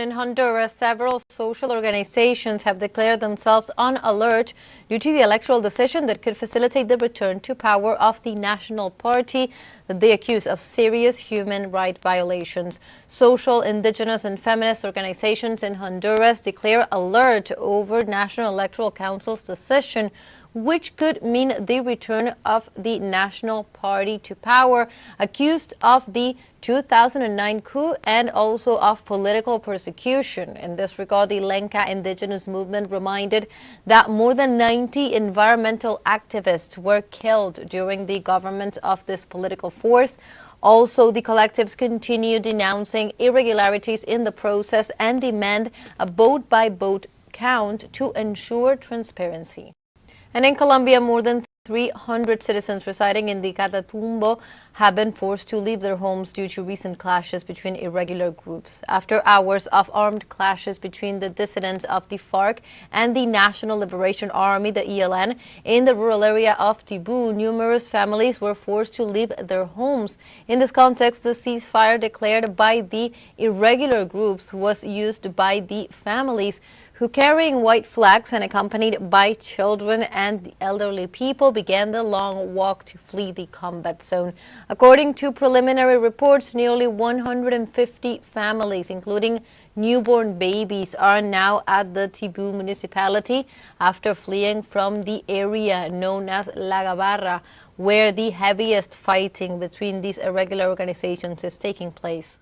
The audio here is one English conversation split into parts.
In Honduras, several social organizations have declared themselves on alert due to the electoral decision that could facilitate the return to power of the National Party that they accuse of serious human rights violations. Social, indigenous, and feminist organizations in Honduras declare alert over National Electoral Council's decision, which could mean the return of the National Party to power, accused of the 2009 coup and also of political persecution. In this regard, the Lenca indigenous movement reminded that more than 90 environmental activists were killed during the government of this political force. Also, the collectives continue denouncing irregularities in the process and demand a vote-by-vote count to ensure transparency. And in Colombia, more than 300 citizens residing in the Catatumbo have been forced to leave their homes due to recent clashes between irregular groups. After hours of armed clashes between the dissidents of the FARC and the National Liberation Army, the ELN, in the rural area of Tibú, numerous families were forced to leave their homes. In this context, the ceasefire declared by the irregular groups was used by the families who, carrying white flags and accompanied by children and elderly people, began the long walk to flee the combat zone. According to preliminary reports, nearly 150 families, including newborn babies, are now at the Tibú municipality after fleeing from the area known as La Gabarra, where the heaviest fighting between these irregular organizations is taking place.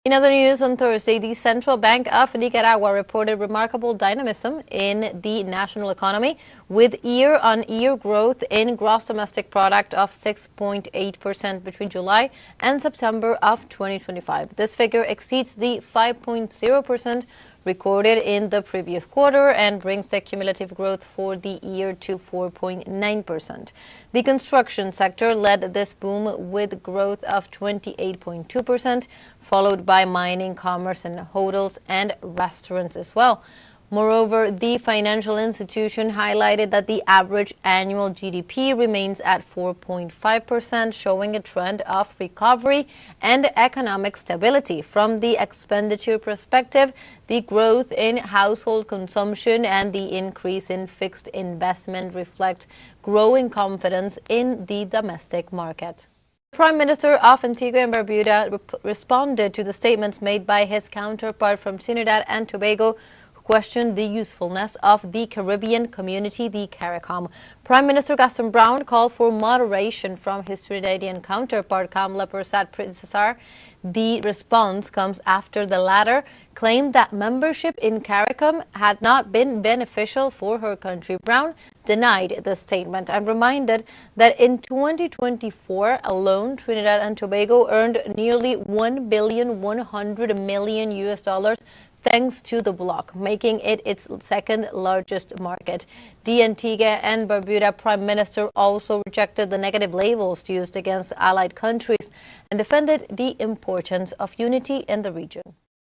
In other news, on Thursday, the Central Bank of Nicaragua reported remarkable dynamism in the national economy, with year-on-year growth in gross domestic product of 6.8% between July and September of 2025. This figure exceeds the 5.0% recorded in the previous quarter and brings the cumulative growth for the year to 4.9%. The construction sector led this boom with growth of 28.2%, followed by mining, commerce, and hotels and restaurants as well. Moreover, the financial institution highlighted that the average annual GDP remains at 4.5%, showing a trend of recovery and economic stability. From the expenditure perspective, the growth in household consumption and the increase in fixed investment reflect growing confidence in the domestic market. The Prime Minister of Antigua and Barbuda responded to the statements made by his counterpart from Trinidad and Tobago, questioned the usefulness of the Caribbean community, the CARICOM. Prime Minister Gaston Brown called for moderation from his Trinidadian counterpart, Kamala Persad-Princessar. The response comes after the latter claimed that membership in CARICOM had not been beneficial for her country. Brown denied the statement and reminded that in 2024 alone, Trinidad and Tobago earned nearly $1.1 billion US thanks to the bloc, making it its second largest market. The Antigua and Barbuda Prime Minister also rejected the negative labels used against allied countries and defended the importance of unity in the region.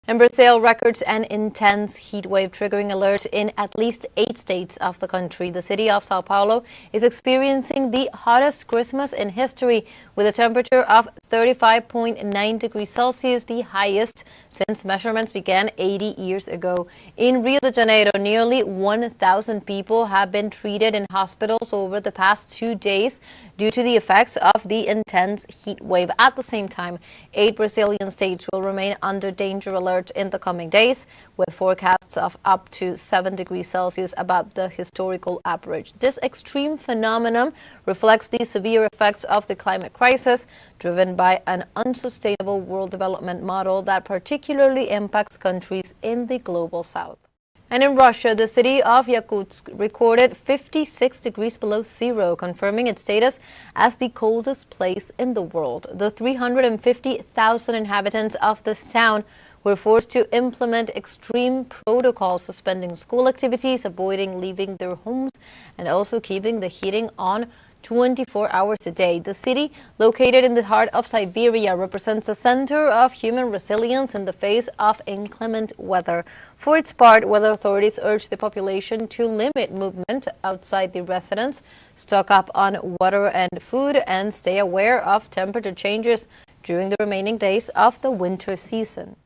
In Brazil, records an intense heat wave triggering alert in at least 8 states of the country. The city of Sao Paulo is experiencing the hottest Christmas in history, with a temperature of 35.9 degrees Celsius, the highest since measurements began 80 years ago. In Rio de Janeiro, nearly 1,000 people have been treated in hospitals over the past 2 days due to the effects of the intense heat wave. At the same time, 8 Brazilian states will remain under danger alert in the coming days, with forecasts of up to 7 degrees Celsius above the historical average. This extreme phenomenon reflects the severe effects of the climate crisis, driven by an unsustainable world development model that particularly impacts countries in the global south. And in Russia, the city of Yakutsk recorded 56 degrees below zero, confirming its status as the coldest place in the world. The 350,000 inhabitants of this town were forced to implement extreme protocols, suspending school activities, avoiding leaving their homes, and also keeping the heating on 24 hours a day. The city, located in the heart of Siberia, represents a center of human resilience in the face of inclement weather. For its part, weather authorities urge the population to limit movement outside the residence, stock up on water and food, and stay aware of temperature changes during the remaining days of the winter season.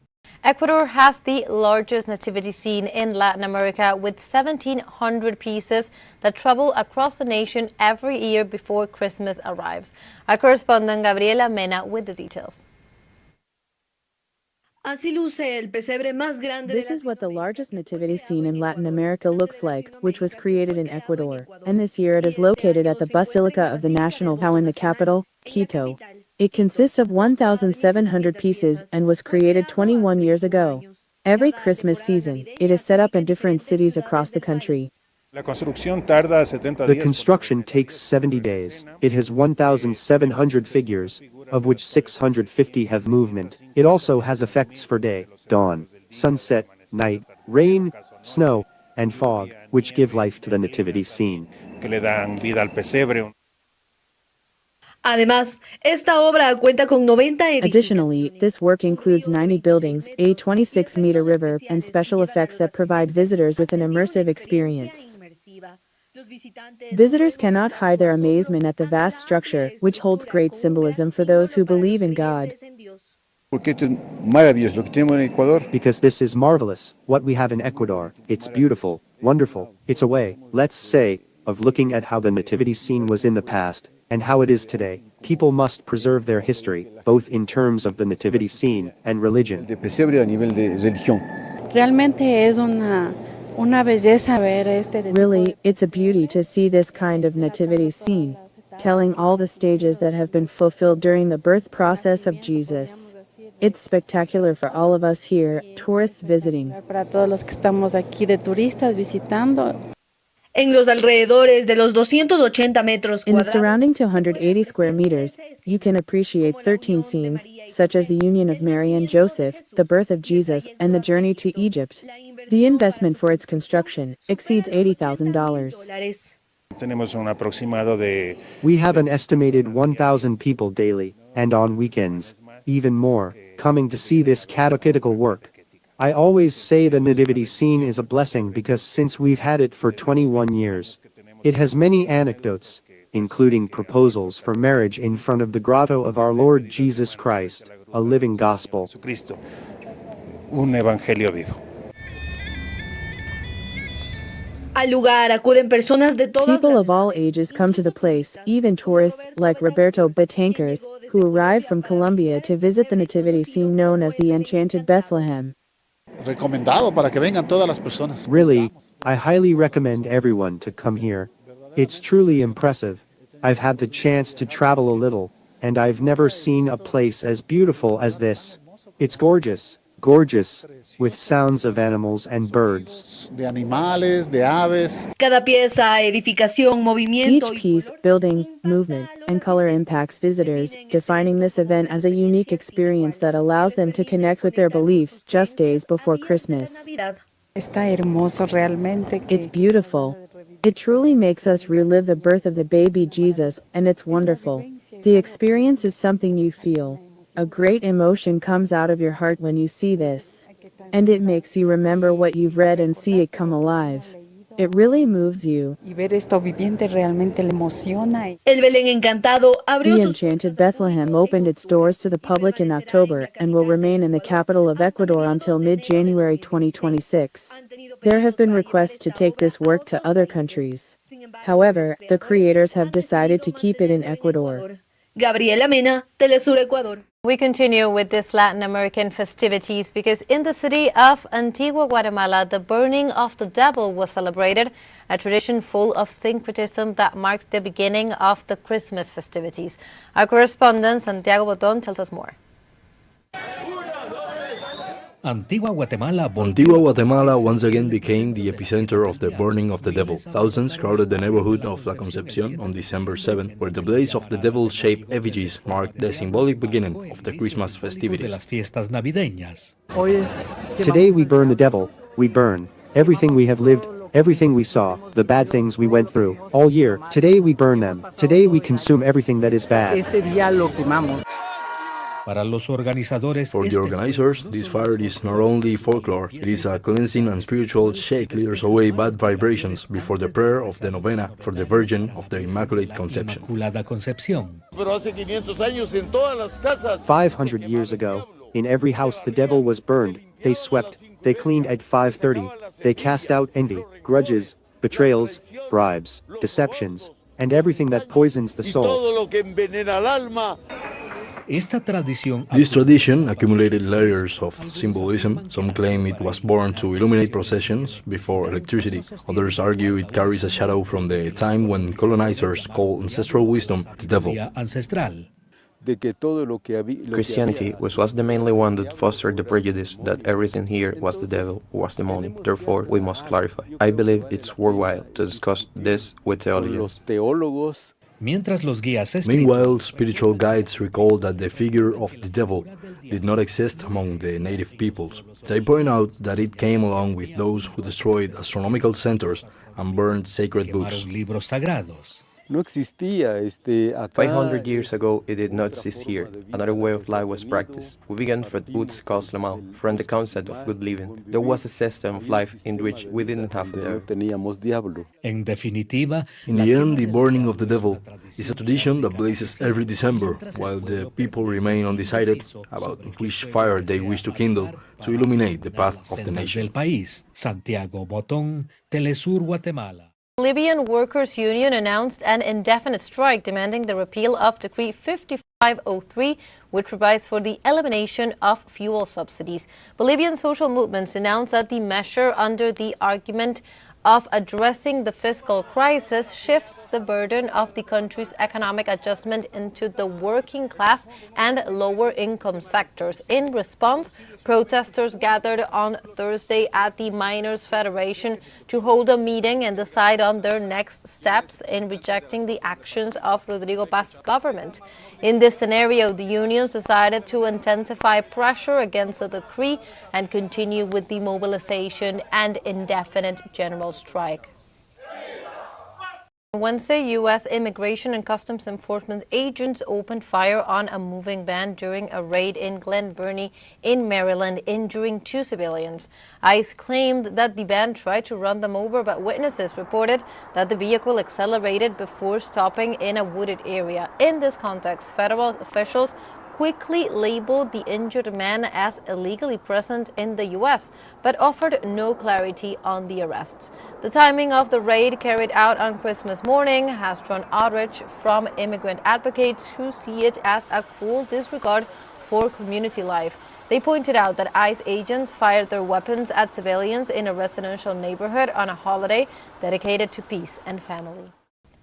Ecuador has the largest nativity scene in Latin America with 1,700 pieces that travel across the nation every year before Christmas arrives. Our correspondent Gabriela Mena with the details. This is what the largest nativity scene in Latin America looks like, which was created in Ecuador, and this year it is located at the Basilica of the National How in the capital, Quito. It consists of 1,700 pieces and was created 21 years ago. Every Christmas season, it is set up in different cities across the country. The construction takes 70 days. It has 1,700 figures, of which 650 have movement. It also has effects for day, dawn, sunset, night, rain, snow, and fog, which give life to the nativity scene. Additionally, this work includes 90 buildings, a 26-meter river, and special effects that provide visitors with an immersive experience. Visitors cannot hide their amazement at the vast structure, which holds great symbolism for those who believe in God. Because this is marvelous, what we have in Ecuador. It's beautiful, wonderful. It's a way, let's say, of looking at how the nativity scene was in the past, and how it is today. People must preserve their history, both in terms of the nativity scene and religion. Really, it's a beauty to see this kind of nativity scene, telling all the stages that have been fulfilled during the birth process of Jesus. It's spectacular for all of us here, tourists visiting. In the surrounding 280 square meters, you can appreciate 13 scenes, such as the union of Mary and Joseph, the birth of Jesus, and the journey to Egypt. The investment for its construction exceeds $80,000. We have an estimated 1,000 people daily, and on weekends, even more, coming to see this catechetical work. I always say the nativity scene is a blessing because since we've had it for 21 years, it has many anecdotes, including proposals for marriage in front of the grotto of our Lord Jesus Christ, a living gospel. People of all ages come to the place, even tourists like Roberto Betancourt, who arrived from Colombia to visit the nativity scene known as the Enchanted Bethlehem. Really, I highly recommend everyone to come here. It's truly impressive. I've had the chance to travel a little, and I've never seen a place as beautiful as this. It's gorgeous, gorgeous, with sounds of animals and birds. Each piece, building, movement, and color impacts visitors, defining this event as a unique experience that allows them to connect with their beliefs just days before Christmas. It's beautiful. It truly makes us relive the birth of the baby Jesus, and it's wonderful. The experience is something you feel. A great emotion comes out of your heart when you see this. And it makes you remember what you've read and see it come alive. It really moves you. The Enchanted Bethlehem opened its doors to the public in October and will remain in the capital of Ecuador until mid-January 2026. There have been requests to take this work to other countries. However, the creators have decided to keep it in Ecuador. Gabriela Mena, teleSUR Ecuador. We continue with this Latin American festivities because in the city of Antigua, Guatemala, the burning of the devil was celebrated, a tradition full of syncretism that marks the beginning of the Christmas festivities. Our correspondent, Santiago Boton, tells us more. Antigua, Guatemala once again became the epicenter of the burning of the devil. Thousands crowded the neighborhood of La Concepcion on December 7, where the blaze of the devil-shaped effigies marked the symbolic beginning of the Christmas festivities. Today we burn the devil, we burn everything we have lived, everything we saw, the bad things we went through, all year. Today we burn them. Today we consume everything that is bad. For the organizers, this fire is not only folklore, it is a cleansing and spiritual shake clears away bad vibrations before the prayer of the novena for the Virgin of the Immaculate Conception. 500 years ago, in every house the devil was burned, They swept, they cleaned at 5:30, they cast out envy, grudges, betrayals, bribes, deceptions, and everything that poisons the soul. This tradition accumulated layers of symbolism. Some claim it was born to illuminate processions before electricity. Others argue it carries a shadow from the time when colonizers called ancestral wisdom the devil. Christianity was the mainly one that fostered the prejudice that everything here was the devil, was demonic. Therefore, we must clarify. I believe it's worthwhile to discuss this with theologians. Meanwhile, spiritual guides recall that the figure of the devil did not exist among the native peoples. They point out that it came along with those who destroyed astronomical centers and burned sacred books. 500 years ago, it did not exist here. Another way of life was practiced. We began from Woods calls Lamau, from the concept of good living. There was a system of life in which we didn't have a devil. In the end, the burning of the devil is a tradition that blazes every December, while the people remain undecided about which fire they wish to kindle to illuminate the path of the nation. Libyan Workers' Union announced an indefinite strike demanding the repeal of Decree 5503, which provides for the elimination of fuel subsidies. Bolivian social movements announced that the measure, under the argument of addressing the fiscal crisis, shifts the burden of the country's economic adjustment into the working class and lower income sectors. In response, protesters gathered on Thursday at the Miners' Federation to hold a meeting and decide on their next steps in rejecting the actions of Rodrigo Paz's government. In this scenario, the unions decided to intensify pressure against the decree and continue with the mobilization and indefinite general strike. On Wednesday, U.S. Immigration and Customs Enforcement agents opened fire on a moving van during a raid in Glen Burnie in Maryland, injuring 2 civilians. ICE claimed that the van tried to run them over, but witnesses reported that the vehicle accelerated before stopping in a wooded area. In this context, federal officials quickly labeled the injured man as illegally present in the U.S., but offered no clarity on the arrests. The timing of the raid, carried out on Christmas morning, has drawn outrage from immigrant advocates who see it as a cruel disregard for community life. They pointed out that ICE agents fired their weapons at civilians in a residential neighborhood on a holiday dedicated to peace and family.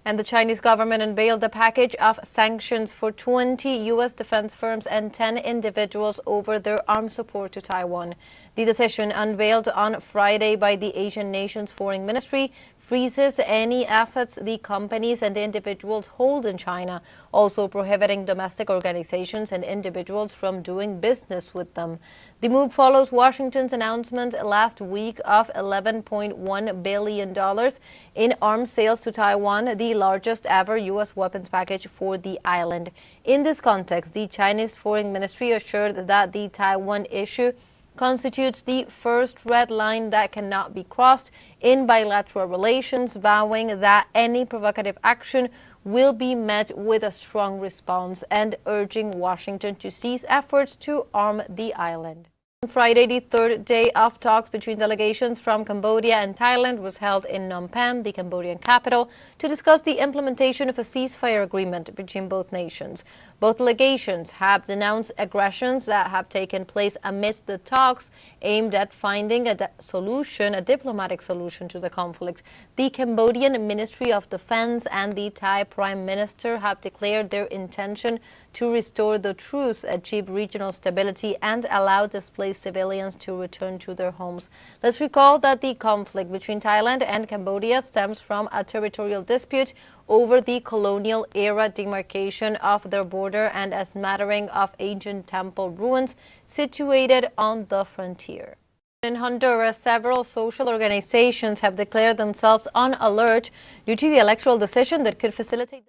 And the Chinese government unveiled a package of sanctions for 20 U.S. defense firms and 10 individuals over their armed support to Taiwan. The decision, unveiled on Friday by the Asian nation's foreign ministry, freezes any assets the companies and individuals hold in China, also prohibiting domestic organizations and individuals from doing business with them. The move follows Washington's announcement last week of $11.1 billion in arms sales to Taiwan, the largest ever U.S. weapons package for the island. In this context, the Chinese Foreign Ministry assured that the Taiwan issue constitutes the first red line that cannot be crossed in bilateral relations, vowing that any provocative action will be met with a strong response and urging Washington to cease efforts to arm the island. On Friday, the third day of talks between delegations from Cambodia and Thailand was held in Phnom Penh, the Cambodian capital, to discuss the implementation of a ceasefire agreement between both nations. Both delegations have denounced aggressions that have taken place amidst the talks aimed at finding a diplomatic solution to the conflict. The Cambodian Ministry of Defense and the Thai Prime Minister have declared their intention to restore the truce, achieve regional stability, and allow displaced civilians to return to their homes. Let's recall that the conflict between Thailand and Cambodia stems from a territorial dispute over the colonial era demarcation of their border and a smattering of ancient temple ruins situated on the frontier. In Honduras, several social organizations have declared themselves on alert due to the electoral decision that could facilitate